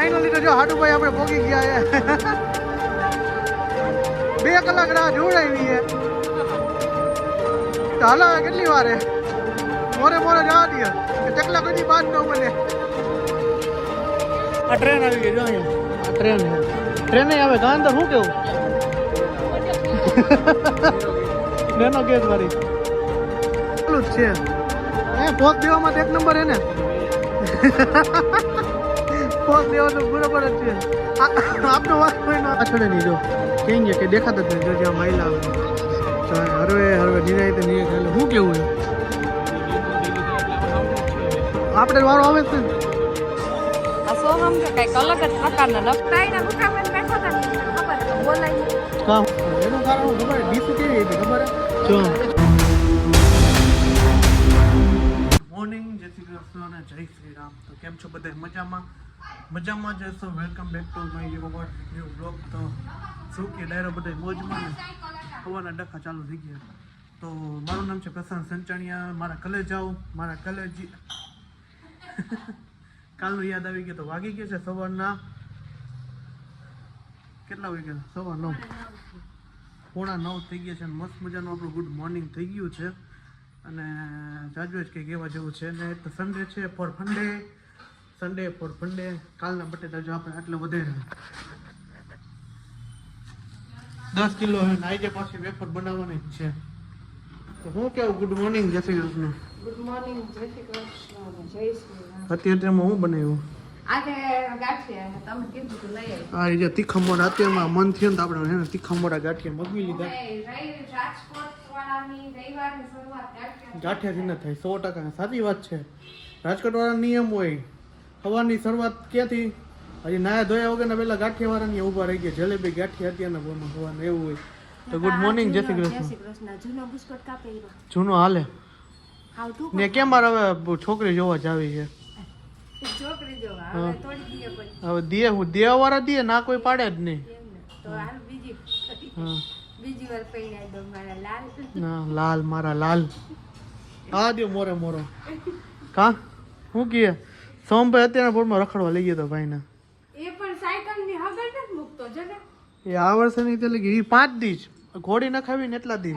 Finally તો જો હાડુભાઈ આપણે પહોંચી ગયા છે 2 કલાક રાહ જોડાવી છે તો હાલો કેટલી વાર મોરે જવા દે કે ચકલા કોઈ બાદ ન બને આ ટ્રેન આવી ગઈ જો અહીંયા ટ્રેન આવે ગાંધ શું કેવું નેનો ગેસ વાળી ચાલુ જ છે પોત દેવામાં તો 1 નંબર હે ને પોત દેવા તો બરોબર જ છે આપનો વાત કોઈ ના છોડે નહીં જો કેમ કે દેખાતા જ નહીં જો જ્યાં માઇલા આવે હરવે નિરાય તો નહીં એટલે શું કેવું આપણે વાળો આવે છે આ સોહમ કે કઈક અલગ જ પ્રકારના લપટાઈના મુકામે બેઠો હતા ખબર તો બોલાય કામ એનું કારણ ખબર ડીસુ કેવી હતી ખબર જો મોર્નિંગ જય શ્રી કૃષ્ણ અને જય શ્રી રામ તો કેમ છો બધા મજામાં જ છો welcome back to my new blog તો શું કે ડાયરો બધા મોજમાં ને હવાના ડખા ચાલુ થઈ ગયા તો મારું નામ છે પ્રશાંત સંચાણિયા મારા કલેજ કાલનું યાદ આવી ગયું તો વાગી ગયા છે સવારના કેટલા વાગ્યા 9:15 9:45 થઈ ગયા છે અને મસ્ત મજાનું આપણું ગુડ મોર્નિંગ થઈ ગયું છે અને જાજુ જ કંઈક એવા જેવું છે ને તો સન્ડે છે ફોર ફંડે કાલના બટેટા જો આપણે આટલે વધે 10 કિલો છે ને આજે પાછી વેફર બનાવવાની જ છે તો હું કેવું ગુડ મોર્નિંગ જય શ્રી કૃષ્ણ ગુડ મોર્નિંગ જય શ્રી કૃષ્ણ જય શ્રી રામ અત્યારે હું બનાવ્યું આજે ગાંઠિયા તમે કીધું તો લઈ આવી આ જે તીખા મોડા અત્યારમાં મન થયું ને તો આપણે હે ને તીખા મોડા ગાંઠિયા મગવી લીધા રાજકોટ વાળાની રવિવારની શરૂઆત ગાંઠિયાથી ન થાય 100% સાચી વાત છે રાજકોટ વાળા નિયમ હોય સવારની શરૂઆત ક્યાંથી હજી નાયા ધોયા વગરના પહેલા ગાંઠિયા વાળાની ઊભા રહી ગયા જલેબી ગાંઠિયા અત્યારના બોલમાં સવારનું એવું હોય તો ગુડ મોર્નિંગ જય શ્રી કૃષ્ણ જૂનો બિસ્કટ કાપે જૂનો હાલે ને કેમ મારે હવે છોકરી જોવા જ આવી છે છોકરી જોવા હવે થોડી દીએ પછી હવે દેવા વાળા દે ના કોઈ પાડે જ નહીં તો હાલ બીજી વાર પૈણા દો મારા લાલ ના લાલ મારા લાલ આ દે મોરો કા હું કહે સોમભાઈ અત્યારના બોર્ડમાં રખડવા લઈ ગયો તો ભાઈને એ પણ સાયકલ ની હગલ નથી મૂકતો જો ને એ આ વર્ષે નહીં એટલે કે 5 દી જ ઘોડી ન ખાવી ને એટલા દી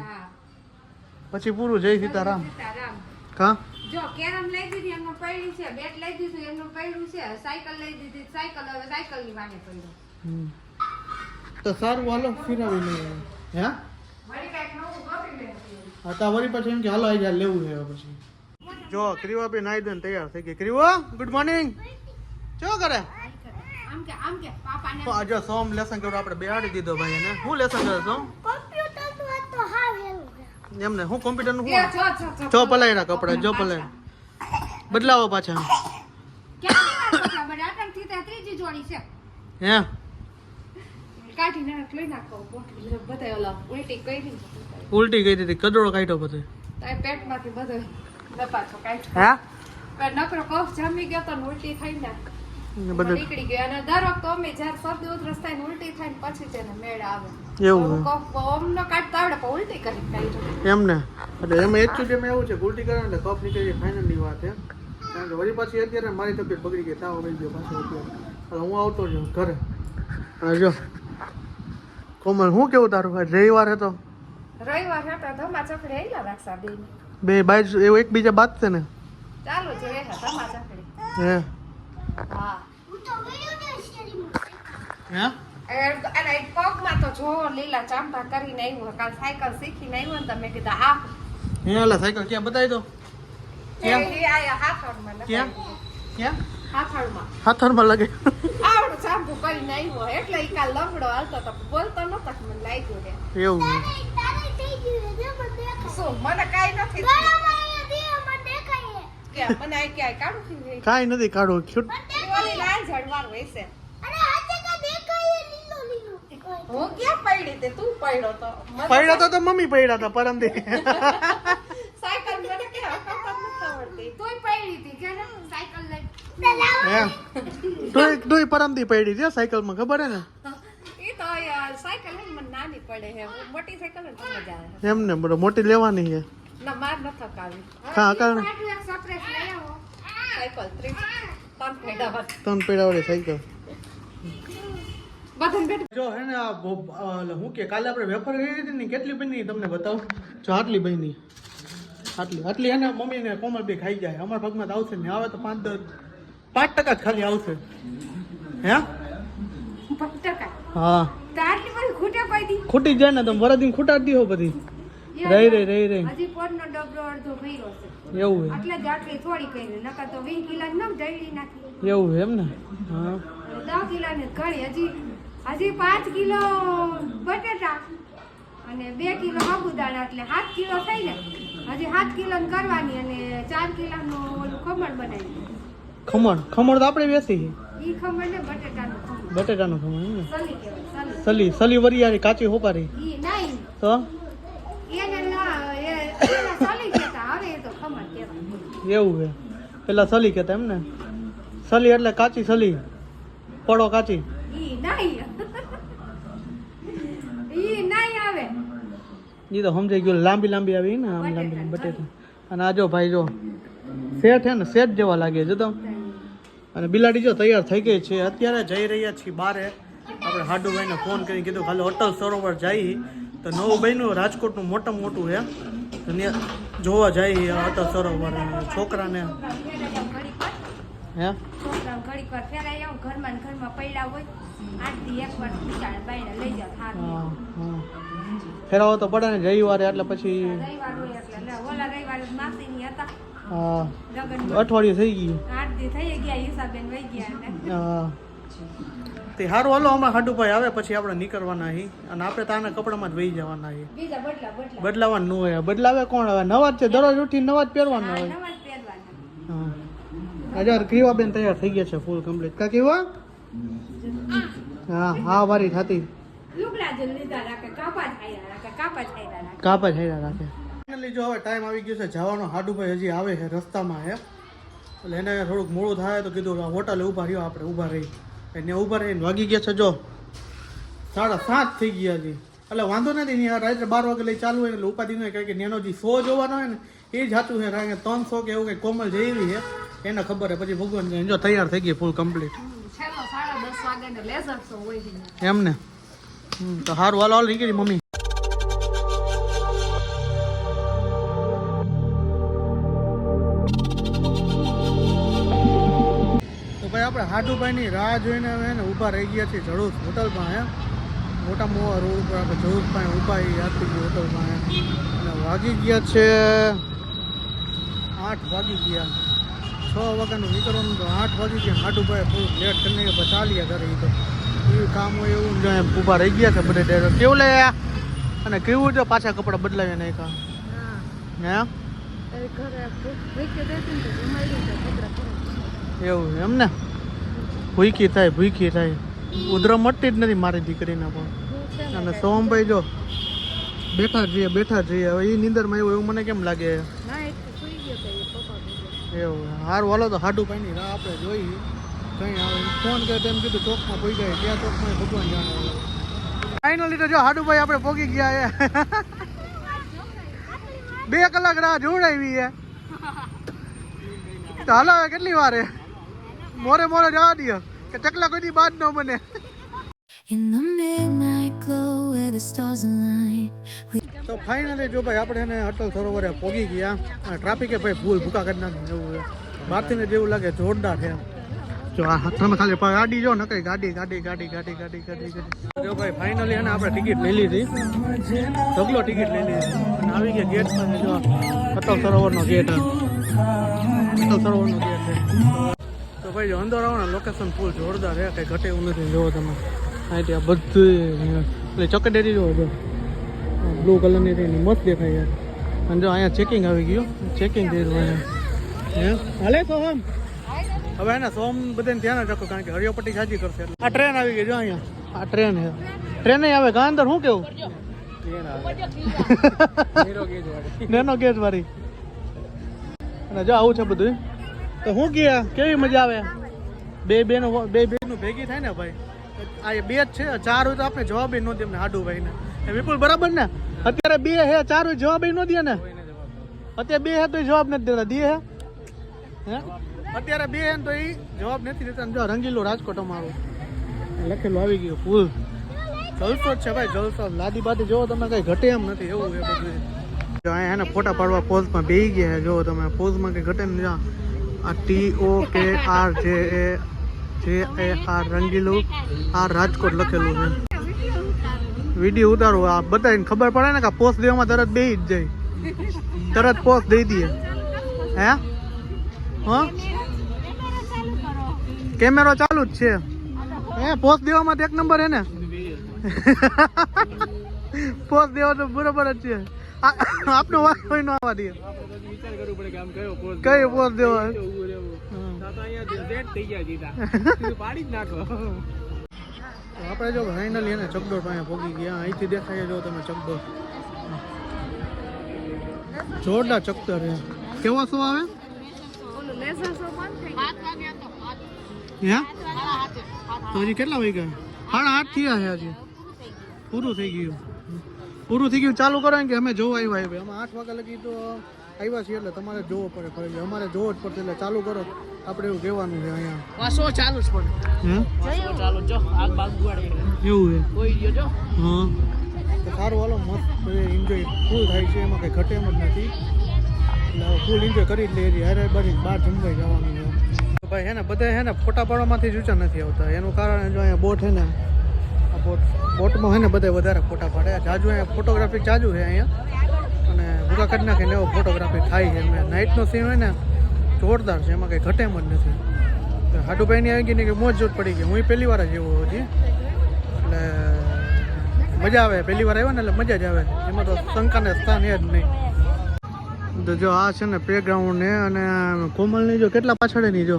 પછી પૂરું જય સીતારામ કા જો કેરમ લઈ દીધી એમનો પૈડી છે બેટ લઈ દીધું એમનું પૈડું છે સાયકલ લઈ દીધી સાયકલ હવે સાયકલ ની વાને પડ્યો તો સારું હાલો ફિરાવી લઈએ હે વળી કાઈક નવું ગોતી લે હા તો વળી પછી એમ કે હાલો આઈ જા લેવું છે પછી જો ક્રીવા બી નાઈ દે તૈયાર થઈ ગઈ ક્રીવો ગુડ મોર્નિંગ શું કરે આમ કે પાપાને જો સોમ લેસન કરો આપણે બેહાડી દીધો ભાઈ એને હું લેસન કરે સોમ કોમ્પ્યુટર નું તો હાવ હેલું એમને હું કોમ્પ્યુટર નું જો જો પલાયરા કપડા જો પલાય બદલાવો પાછા ક્યાં કપડા બડાટન થી ત્રીજી જોડી છે હે કાઢીને લઈ નાખો બોટલી બધાય ઓલા ઉલટી કરી ઉલટી ગઈ હતી કદડો કાઢ્યો બધો તાર પેટમાંથી બધો દપાછો કાઢ્યો હે પણ નકરો કફ જામી ગયો તો ઉલટી થઈ ને બધું નીકળી ગયો અને દર વખતે અમે જ્યારે શરદી ઉધરસ થાય ને ઉલટી થાય ને પછી તેને મેળ આવે એવું કફ ઓમ નો કાઢતા આવડે પણ ઉલટી કરી કાઢ્યો એમને એટલે એમાં એકચ્યુઅલી એવું છે ઉલટી કરે એટલે કફ નીકળી જાય ફાઇનલની વાત છે કારણ કે વળી પાછી અત્યારે મારી તબિયત બગડી ગઈ તાવ આવી ગયો પાછો અત્યારે હું આવતો જ ઘરે અને જો કોમલ હું કેવું તારું રવિવાર હતો રવિવાર હતા ધમા ચકડી આયલા રાખસા બે બાય એવું એકબીજા બાદ છે ને ચાલુ છે હે ધમા ચકડી હે હા હે અને પગમાં તો જો લીલા ચાંપા કરીને આવ્યો કાલ સાયકલ શીખીને આવ્યો ને તમે કીધા આ હે ઓલા સાયકલ ક્યાં બતાવી દો ક્યાં આયા હાથળમાં ક્યાં હાથરમાં લાગે આવડું ચાંપુ કરીને આવ્યો એટલે ઈ કાલ લંગડો હાલતો તો બોલતો નતો મને લાગ્યું રે એવું શું મને કાઈ નથી કે મને આ ક્યાંય કાઢું થઈ કાઈ નથી કાઢો ક્યુટ ઓલી લાલ ઝડવાનું હશે હું ક્યાં પડી તે તું પડ્યો તો પડ્યો તો મમ્મી પડ્યા હતા પરમ દે સાયકલ મને કે હકત નથી આવડતી તોય પડી હતી કે સાયકલ લઈ તું પરમ દી પડી છે સાયકલ માં ખબર હે ને એ તો સાયકલ મને નાની પડે હે મોટી સાયકલ ને તો મજા આવે એમને બરો મોટી લેવાની છે ના માર ન થકાવી હા કારણ એક સપ્રેસ લઈ આવો સાયકલ 3 પેડા ત્રણ પેડા વાળી સાયકલ બધાને બેઠ જો હે ને આ હું કે કાલે આપણે વેફર કરી હતી ને કેટલી બની તમને બતાવું જો આટલી બની આટલી હે ને મમ્મી ને કોમલ બી ખાઈ જાય અમારા ભાગમાં તો આવશે ને આવે તો 5% જ ખાલી આવશે હે ટકા હા તારલી પર ખૂટે કોઈ દી ખૂટી જાય ને તમે વરદીને ખૂટાડી દીધો બધી રહી હજી પોટનો ડબરો અડધો ભર્યો છે એવું હે એટલે જ આટલી થોડી કરી નકર તો 20 કિલો ન ઢળી નાખી એવું એમ ને હા 10 કિલો ને ઘણી હજી 5 કિલો બટેટા અને 2 કિલો સાબુદાણા એટલે 7 કિલો થઈ ને હજી 7 કિલો કરવાની અને 4 કિલોનું ઓલું ખમણ બનાવી ખમણ તો આપણે બેસી ઈ ખમણ ને બટેટાનું ખમણ બટેટાનું ખમણ એમ ને સલી કહેવાય સલી વરિયાળી કાચી હોપારી ઈ નહીં તો એને પેલા સલી કહેતા હવે એ તો ખમણ કહેવાય એવું છે પેલા સલી કહેતા એમ ને સલી એટલે કાચી સલી પડો કાચી ઈ નહીં આવે ઈ તો સમજાઈ ગયું લાંબી આવી ને આમ લાંબી બટેટા અને આ જો ભાઈ જો શેઠ હે ને શેઠ જેવા લાગે જો તો અને બિલાડી જો તૈયાર થઈ ગઈ છે અત્યારે જઈ રહ્યા છીએ બારે આપણે હાડુભાઈને ફોન કરી કીધું ખાલી અટલ સરોવર જઈ તો નવું બન્યું રાજકોટનું મોટામાં મોટું છે તો ત્યાં જોવા જઈએ અટલ સરોવર છોકરાને હે છોકરાઓ ઘડીક વાર ફેરાઈ આવું ઘરમાં ને ઘરમાં પડ્યા હોય 8 દી એકવાર બિચારા બાયડા લઈ જાવ થાક હા ફેરાવો તો પડે ને રવિવારે એટલે પછી રવિવાર હોય એટલે ઓલા રવિવારે માસીની હતા હા લગન અઠવાડિયું થઈ ગયું 8 દી થઈ ગયા હિસાબેન વહી ગયા એટલે હા તે સારું હાલો અમારે હાડુભાઈ આવે પછી આપણે નીકળવાના હી અને આપણે તાના કપડામાં જ વહી જવાના હી બીજા બદલા બદલાવાનું ન હોય બદલાવે કોણ હવે નવા જ છે દરરોજ ઉઠી નવા જ પહેરવાના હોય નવા જ પહેરવાના હા આજે ક્રીવાબેન તૈયાર થઈ ગયા છે ફૂલ કમ્પ્લીટ કા કેવા હા હા વારી થતી લુગડા જ લીધા રાખે કાપા થાય રાખે કાપા છાયરા રાખે ફાઇનલી જો હવે ટાઈમ આવી ગયો છે જવાનો હાડુભાઈ હજી આવે છે રસ્તામાં હે એટલે એને થોડુંક મોડું થાય તો કીધું હોટલે ઊભા રહ્યો આપણે ઊભા રહી એને ઊભા રહીને વાગી ગયા છે જો 7:30 થઈ ગયા હજી એટલે વાંધો નથી ત્યાં રાત્રે 12 વાગે લઈ ચાલુ હોય એટલે ઉપાધિ નહીં કારણ કે નેનો જે શો જોવાનો હોય ને એ જ સાચું છે કારણ કે 300 કે એવું કંઈ કોમલ જેવી છે એને ખબર છે પછી ભગવાન જો તૈયાર થઈ ગઈ ફૂલ કમ્પ્લીટ છેલ્લો 10:30 વાગે ને લેઝર શો હોય છે એમ ને તો સારું હાલ હાલ નીકળી મમ્મી તો ભાઈ આપણે હાડુભાઈની રાહ જોઈને હવે ને ઊભા રહી ગયા છીએ જડુસ હોટલમાં હે મોટા મોવા રોડ ઉપર આપણે જડુસ પાસે ઊભા યાદ થઈ ગયું હોટલમાં હે અને વાગી ગયા છે 8 વાગી ગયા 6 વાગ્યાનું નીકળવાનું તો 8 વાગી ગયા હાડુભાઈ થોડુંક લેટ કરીને પછી ચાલ્યા ઘરે એ તો એવું કામ હોય એવું જો એમ ઊભા રહી ગયા છે બધે ડાયરેક્ટ કેવું લે અને કેવું છે પાછા કપડાં બદલાવી નાખ્યા હે એવું એમ ને ભૂખી થાય ઉધરો મટતી જ નથી મારી દીકરીને પણ અને સોમભાઈ જો બેઠા જ રહીએ હવે એ નીંદરમાં એવું મને કેમ લાગે એવું હારું હાલો તો હાડુભાઈની રાહ આપણે જોઈ કઈ આવે ફોન કરે તેમ કીધું ચોકમાં પહોંચી જાય ત્યાં ચોકમાં ભગવાન જાણે ફાઇનલી તો જો હાડુભાઈ આપણે પહોંચી ગયા છે 2 કલાક રાહ જોડાવી છે તો હાલો હવે કેટલી વાર છે મોરે જવા દો કે ચકલા કોઈની બાદ ન બને In the midnight glow where the stars align. તો ફાઇનલી જો ભાઈ આપણે એને અટલ સરોવરે પહોંચી ગયા ટ્રાફિકે ભાઈ ફૂલ ભૂકા કરી નાખી એવું છે બહારથી જેવું લાગે જોરદાર છે જો આ તમે ખાલી ગાડી જો નકરી ગાડી જો ભાઈ ફાઇનલી એને આપણે ટિકિટ લઈ લીધી ઢગલો ટિકિટ લઈ લીધી અને આવી ગયા ગેટમાં જો અટલ સરોવરનો ગેટ છે તો ભાઈ જો અંદર આવો ને લોકેશન ફૂલ જોરદાર છે કંઈ ઘટે એવું નથી જોવો તમે અહીંથી આ બધું એટલે ચોકડેરી જોવો છો બ્લુ કલરની રહી મસ્ત દેખાય યાર અને જો અહીંયા ચેકિંગ આવી ગયું ચેકિંગ થઈ રહ્યું અહીંયા હે હાલે તો આમ હવે એને સોમ બધાને ધ્યાન રાખો કારણ કે હરિયોપટ્ટી સાજી કરશે આ ટ્રેન આવી ગઈ જો અહીંયા આ ટ્રેન છે ટ્રેન આવે ગા અંદર શું કેવું નેનો ગેજ વાળી અને જો આવું છે બધું તો શું ગયા કેવી મજા આવે બે બેનું ભેગી થાય ને ભાઈ આ 2 જ છે 4 હોય તો આપણે જવાબ ન દે એમને હાડુભાઈને વિપુલ બરાબર ને અત્યારે 2 હે 4 હોય જવાબ ન દે ને અત્યારે 2 હે તો જવાબ નથી દેતા દે હે અત્યારે 2 હે તો એ જવાબ નથી દેતા જો રંગીલું રાજકોટ અમારું લખેલું આવી ગયું પુલ. જલસો જ છે ભાઈ, જલસો. લાદી બાદી જોવો તમે, કઈ ઘટે એમ નથી એવું એ બધું. જો અહીંયા એને ફોટા પાડવા પોઝમાં બેસી ગયા છે. જો તમે પોઝમાં કઈ ઘટે ને. આ TOKRJAR રંગીલું આ રાજકોટ લખેલું છે. વિડીયો ઉતારો આ બધાને ખબર પડે ને કે પોસ્ટ દેવામાં તરત બેસી જ જાય, તરત પોસ્ટ દઈ દઈએ. હે હા કેમેરો ચાલુ જ છે. હે પોસ્ટ દેવામાં તો એક નંબર હે ને. પોસ્ટ દેવા તો બરોબર જ છે. આપનો વાત કોઈ ન આવવા દે. કયો પોસ્ટ દેવા આપણે જો ફાઇનલી એને ચકડોળ પાસે પહોંચી ગયા. અહીંથી દેખાય જો તમે ચકડોળ, જોરદાર ચકડોળ છે. કેવો શું આવે હે? તો હજી કેટલા વાગ્યા? 8:30 થયા છે. હજી પૂરું થઈ ગયું. ચાલુ કરો કે અમે જોવા આવ્યા. અમે 8 વાગ્યા લગી તો આવ્યા છીએ એટલે તમારે જોવો પડે ફરજ. અમારે જોવો જ પડશે એટલે ચાલુ કરો. આપણે એવું કહેવાનું છે અહીંયા ચાલુ જ પડે. એવું છે હા. તો સારું હાલો, મસ્ત એન્જોય ફૂલ થાય છે. એમાં કંઈ ઘટે એમ જ નથી. એટલે ફૂલ એન્જોય કરી જ લઈએ. હારે બારી બહાર જમવા જવાનું છે ભાઈ. હે ને બધા હે ને ફોટા પાડવામાંથી જ ઊંચા નથી આવતા. એનું કારણ જો અહીંયા બોટ હે ને, આ બોટમાં હે ને બધા વધારે ફોટા પાડે. જાજુ અહીંયા ફોટોગ્રાફી જાજુ છે અહીંયા. અને ભૂકા કાઢી નાખે ને એવો ફોટોગ્રાફી થાય છે. નાઇટનો સીન હોય ને જોરદાર છે, એમાં કંઈ ઘટે એમ જ નથી. હાડુભાઈની આવી ગઈ ને કે મોજ જોત પડી ગઈ. હું પહેલી વાર જ એવો હજી, એટલે મજા આવે. પહેલી વાર આવ્યો ને એટલે મજા જ આવે. એમાં તો શંકાને સ્થાન એ જ નહીં. તો જો આ છે ને પ્લેગ્રાઉન્ડ ને, અને કોમલની જો કેટલા પાછળ નહીં જો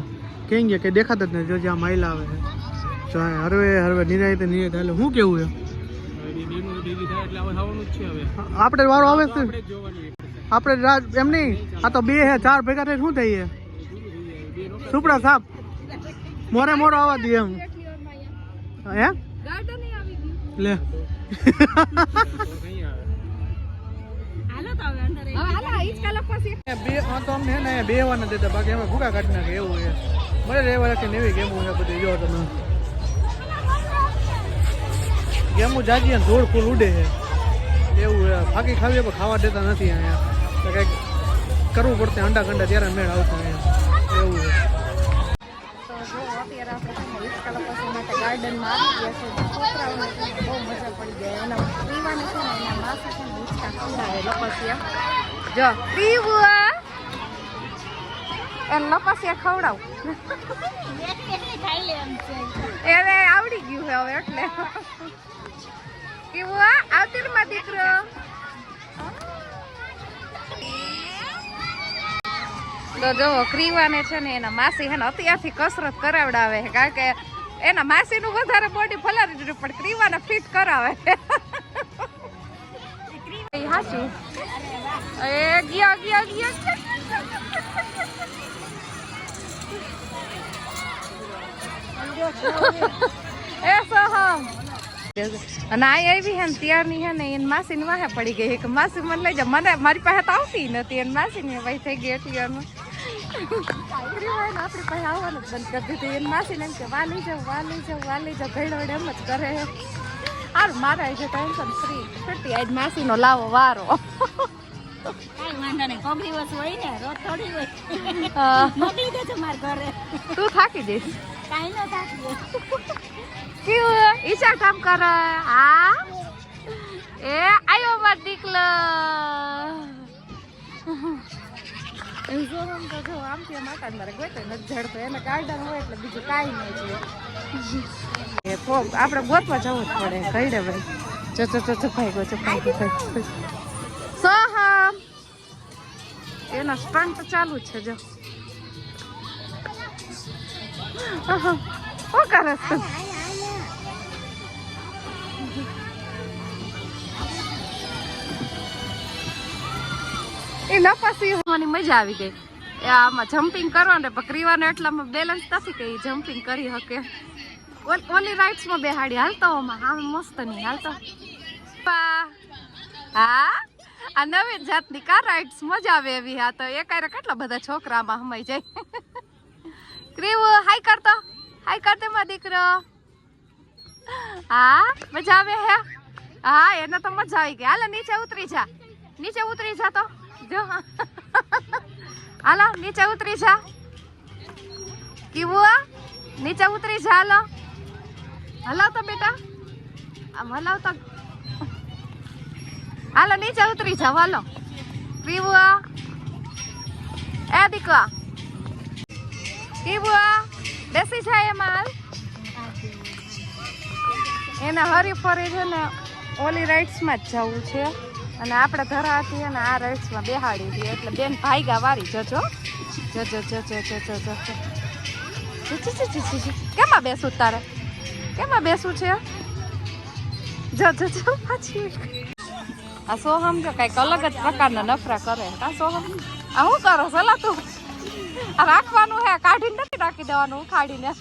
કેમ ગયા કે દેખાતા જ નહીં. જો જ્યાં માઇલા આવે છે જો હરવે નિરાયતે હાલે. શું કેવું છે આપણે વારો આવે છે આપણે એમ નહીં. આ તો 2 હે 4 ભેગા થઈ શું થઈએ સુપડા સાપ મોરે મોરો આવવા દે એમ. હે લે અમને ને બેવા નથી દેતા. બાકી અમે ભૂકા કાઢી નાખે એવું છે. મને રહેવા રાખીને એવી ગેમો છે બધી. જો તમે ગેમો જાજી ધૂળ ફૂલ ઉડે છે એવું છે. ફાંકી ખાવીએ પણ ખાવા દેતા નથી અહીંયા. તો કંઈક કરવું પડશે અંડા કંડા ત્યારે મેળ આવતો અહીંયા એવું છે. તો જો અત્યારે આપણે હિચકા લપસી માટે ગાર્ડનમાં આવી ગયા છે. છોકરાઓને બહુ મજા પડી જાય. એના પીવાને છે ને એના માસા છે ને હિચકા ખવડાવે લપસિયા. જો પીવું એ લપસિયા ખવડાવ એને આવડી ગયું છે હવે. એટલે કેવું આવતી માં દીકરો. તો જો ક્રીવાને છે ને એના માસી હે ને અત્યારથી કસરત કરાવડાવે છે. કારણ કે એના માસીનું વધારે બોડી ફલારી દીધું પણ ક્રીવાને ફિટ કરાવે. હાચું એ ગયા એ સોહમ અને આ આવી હે ને ત્યારની હે ને એને માસીની વાહે પડી ગઈ કે માસી મને લઈ જા. મને મારી પાસે તો આવતી નથી. એને માસીની ભાઈ થઈ ગઈ એટલી વારમાં આપણી પાસે આવવાનું જ બંધ કરી દીધું. એને માસીને એમ કે વા લઈ જાઉં ગયડો એમ જ કરે. હારું મારા છે ટેન્શન ફ્રી છૂટી. આજ માસીનો લાવો વારો. તું થાકી જઈશ. કેવું ઈચ્છા કામ કરે? હા એ આયો માર દીકલો. આમથી માતા મારે ગોતો નથી જડતો. એને ગાર્ડન હોય એટલે બીજું કાંઈ નહીં જોઈએ. આપણે ગોતવા જવું જ પડે. કઈ દે ભાઈ ચપાઈ ગયો સોહમ. એનો સ્ટન્ટ ચાલુ જ છે. જો શું કરે તું? એ લપસી હોવાની મજા આવી ગઈ. આમાં જમ્પિંગ કરવાનું પકડીવાનું એટલામાં બેલેન્સ નથી કે જમ્પિંગ કરી શકે. ઓલી રાઇડ્સમાં બેહાડી હાલતો આમ મસ્ત નહીં હાલતો. હા આ નવી જાતની કાર રાઇડ્સ મજા આવે એવી. હા તો એ કારે કેટલા બધા છોકરામાં હમાઈ જાય. ક્રીવ હાઈ કરતો, હાઈ કરતે માં દીકરો. હા મજા આવે હે હા એને તો મજા આવી ગઈ હાલો નીચે ઉતરી જા તો જો હાલો નીચે ઉતરી જા કેવું નીચે ઉતરી જા હાલો તો બેટા આમ હલાવ તો હાલો નીચે ઉતરી જાવ હાલો પીવું એ દીકરા કેવું બેસી જાય એમાં એને હરી ફરી છે ને ઓલી રાઇડ્સમાં જ જવું છે અને આપણે ધરાથી અને આ રાઇડ્સમાં બેહાડી હતી એટલે બેન ભાઈગા વારી જજો કેમાં બેસું તારે કેમાં બેસું છે જો પાછી આ સોહમ જો કઈક અલગ જ પ્રકારના નફરા કરે કા સોહમ આ શું કરો સલા તું આ રાખવાનું હે કાઢીને નથી રાખી દેવાનું ઉખાડીને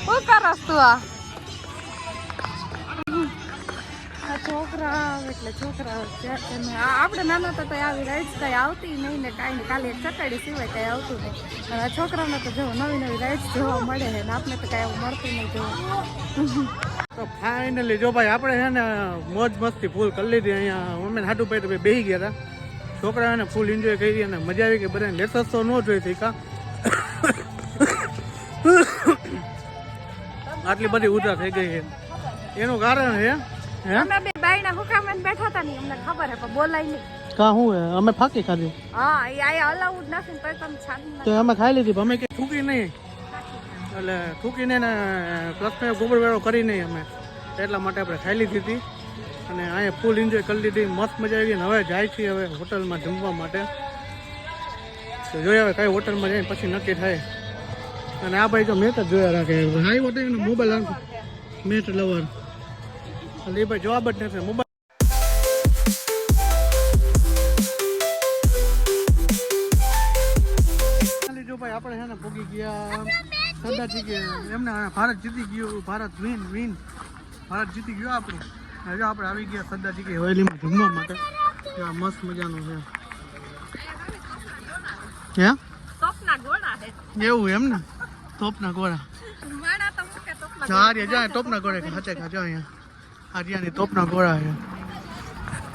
શું કરસ તું આ છોકરા એટલે છોકરા આપણે નાના તો કઈ આવી રાઈડ્સ કઈ આવતી નહીં ને કાંઈ નહીં ખાલી એક ચકડી સિવાય કઈ આવતું નહીં અને આ છોકરાને તો જો નવી રાઈડ્સ જોવા મળે છે ને આપણે તો કઈ એવું મળતું નહીં જોવા તો ફાઇનલી જો ભાઈ આપણે છે ને મોજ મસ્તી ફૂલ કરી લીધી અહીંયા અમે હાટું પાઈ બેસી ગયા હતા છોકરાઓને ફૂલ એન્જોય કરી અને મજા આવી ગઈ બધાને લેસસ તો ન જોઈ હતી કા આટલી બધી ઉધરા થઈ ગઈ છે એનું કારણ છે અમે બે બાયના હુકામાં બેઠા હતા ને અમને ખબર હે પણ બોલાય નહીં કા હું અમે ફાકી ખાધી હા એ આયા અલાઉડ નથી તો તમે છાડી તો અમે ખાઈ લીધી અમે કે થૂકી નહીં એટલે થૂકીને ને પ્લસમાં ગોબર વેળો કરી નહીં અમે એટલા માટે આપણે ખાઈ લીધી હતી અને અહીંયા ફૂલ એન્જોય કરી લીધી મસ્ત મજા આવી હવે જાય છીએ હવે હોટલમાં જમવા માટે તો જોઈએ હવે કઈ હોટલમાં જઈને પછી નક્કી થાય અને આ ભાઈ જો મેચ જ જોયા રાખે high hotel mobile match lover એટલે એ ભાઈ જવાબ જ નથી મોબાઈલ જો ભાઈ આપણે છે ને ભોગી ગયા સરદાર જીતી એમને ભારત જીતી ગયું ભારત વિન ભારત જીતી ગયું આપણું હવે આપણે આવી ગયા સરદાર જીતી હવેલીમાં જમવા માટે મસ્ત મજાનું છે હે તોપના ગોળા હે એવું એમ ને તોપના ગોળા માણા તો મુકે તોપના ચાર જાય તોપના ગોળા ખાચે ખાચો અહીંયા આર્યાની તોપના ગોળા છે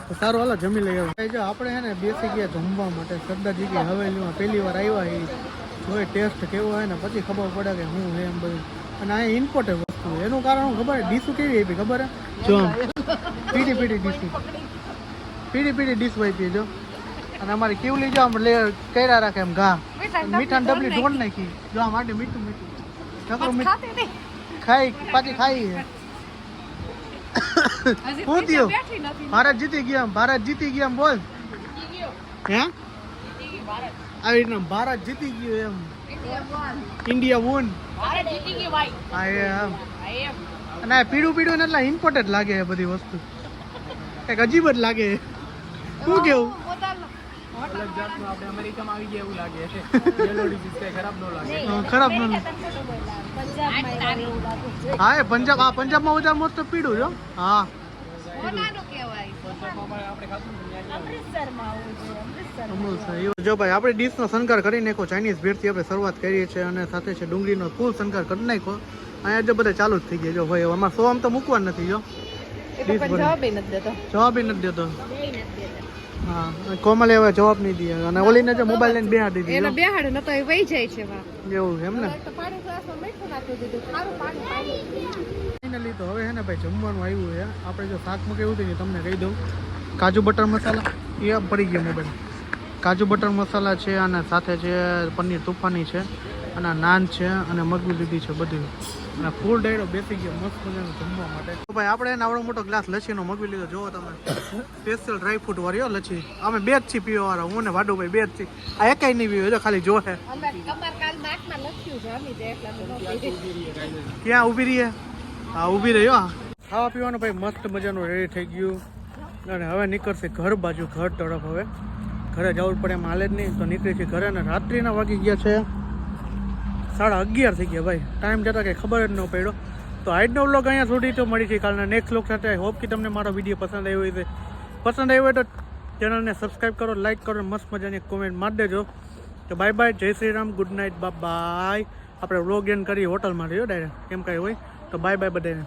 તો સારું હાલો જમી લઈએ જો આપણે છે ને બેસી ગયા જમવા માટે સરદારજી કે હવેલીમાં પહેલી વાર આવ્યા એ જોઈ ટેસ્ટ કેવો હોય ને પછી ખબર પડે કે હું છે એમ બધું અને અહીંયા ઇમ્પોર્ટેન્ટ વસ્તુ એનું કારણ હું ખબર ડીશું કેવી આપી ખબર હે જો પીડી ડીશ આપી જો અને અમારી કેવલી જો આમ કર્યા રાખે એમ ઘા મીઠાની ડબલી ઢોળ નાખી જો આ માટે મીઠું ઠકરું મીઠું ખાઈ પાછી ખાઈ શું થયું ભારત જીતી ગયા એમ બોલ હે આવી રીતના ભારત જીતી ગયું એમ ઇન્ડિયા વોન હા એમ અને આ પીળું ને એટલા ઇમ્પોર્ટન્ટ લાગે એ બધી વસ્તુ કંઈક અજીબ જ લાગે શું કેવું ખરાબ ન હા એ પંજાબમાં વધારે મોસ્ટ પીળું જો હા જો ભાઈ આપણે ડીશનો શણગાર કરી નાખો ચાઇનીઝ ભેળથી આપણે શરૂઆત કરીએ છીએ અને સાથે છે ડુંગળીનો ફૂલ શણગાર કરી નાખો અહીંયા જો બધા ચાલુ જ થઈ ગયા જો ભાઈ અમારે સો આમ તો મૂકવાનું નથી જો જવાબ નથી દેતો હા કોમલ હવે જવાબ નહીં દે અને ઓલીને જો મોબાઈલ લઈને બેહાડી દીધી એને બેહાડે ન તો એ વહી જાય છે એવું એમ ને ફાઇનલી તો હવે છે ને ભાઈ જમવાનું આવ્યું છે આપણે જો શાક મૂકે એવું થયું તમને કહી દઉં કાજુ બટર મસાલા એ પડી ગયા મોબાઈલ કાજુ બટર મસાલા છે અને સાથે છે પનીર તુફાની છે અને નાન છે અને મગવી લીધી છે બધું અને ફૂલ ડાયરો બેસી ગયો મસ્ત મજાનું જમવા માટે તો ભાઈ આપણે એને આવડો મોટો ગ્લાસ લચ્છીનો મગવી લીધો જોવો તમે સ્પેશિયલ ડ્રાય ફ્રૂટ વાળી લચ્છી અમે બે જ છીએ પીવા વાળા હું ને વાડુભાઈ બે જ છીએ આ એકાઈ નહીં પીવે જો ખાલી જો છે ક્યાં ઊભી રહીએ હા ઊભી રહ્યો ખાવા પીવાનું ભાઈ મસ્ત મજાનું રેડી થઈ ગયું અને હવે નીકળશે ઘર બાજુ ઘર તરફ હવે ઘરે જવું પડે એમ હાલે જ નહીં તો નીકળી છે ઘરે અને રાત્રિના વાગી ગયા છે 11:30 થઈ ગયા ભાઈ ટાઈમ જતાં કંઈ ખબર જ ન પડ્યો તો આજનો વ્લોગ અહીંયા સુધી તો મળી છે કાલના નેક્સ્ટ વ્લોગ સાથે હોપ કે તમને મારો વિડીયો પસંદ આવ્યો હોય તો ચેનલને સબસ્ક્રાઈબ કરો, લાઈક કરો, મસ્ત મજાની કોમેન્ટ મારી દેજો. તો બાય બાય, જય Shri Ram, good night, bye. આપણે વ્લોગ એન્ડ કરી હોટલમાં રહ્યો ડાયરેક્ટ, કેમ કાંઈ હોય તો બાય બાય બધાને.